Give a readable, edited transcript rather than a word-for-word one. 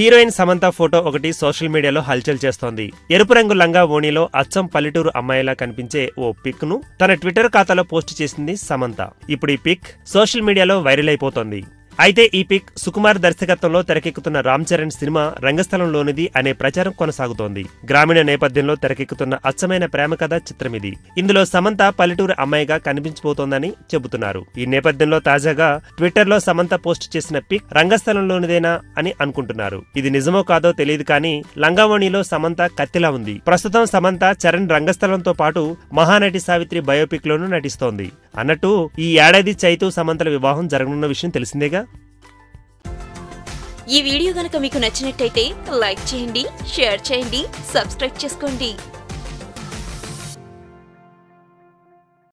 Heroine Samantha photo ఒకటి social మీడియాలో హల్చల్ చేస్తోంది. ఎరుపు రంగు లంగా ఓణిలో అచ్చం పల్లెటూరు అమ్మాయిలా కనిపించే ఓ పిక్ ను తన ట్విట్టర్ ఖాతాలో పోస్ట్ చేసింది సమంత. ఇప్పుడు ఈ పిక్ సోషల్ మీడియాలో వైరల్ అయిపోతోంది. అయితే ఈ పిక్ సుకుమార్ దర్శకత్వంలో తెరకెక్కుతున్న రామ్ చరణ్ సినిమా రంగస్థలంలోనిది అనే ప్రచారం కొనసాగుతోంది. గ్రామీణ నేపథ్యంలో తెరకెక్కుతున్న అచ్చమైన ప్రేమ కథ చిత్రమిది. ఇందులో సమంత పల్లెటూరు అమ్మాయిగా కనిపించబోతోందని చెబుతున్నారు. ఈ నేపథ్యంలో తాజాగా ట్విట్టర్ లో సమంత పోస్ట్ చేసిన పిక్ రంగస్థలంలోనిదేనా అని అనుకుంటున్నారు. ఇది నిజమో కాదో తెలియదు కానీ లంగావోణిలో సమంత కత్తిలా ఉంది. ప్రస్తుతం సమంత చరణ్ రంగస్థలంతో పాటు మహానటి సావిత్రి బయోపిక్ లోనూ నటిస్తోంది. అన్నట్టు ఈ ఏడాది చైతు సమంతల వివాహం జరగనున్న విషయం తెలిసిందేగా. ఈ వీడియో గనుక మీకు నచ్చినట్టయితే లైక్ చేయండి, షేర్ చేయండి, సబ్స్క్రైబ్ చేసుకోండి.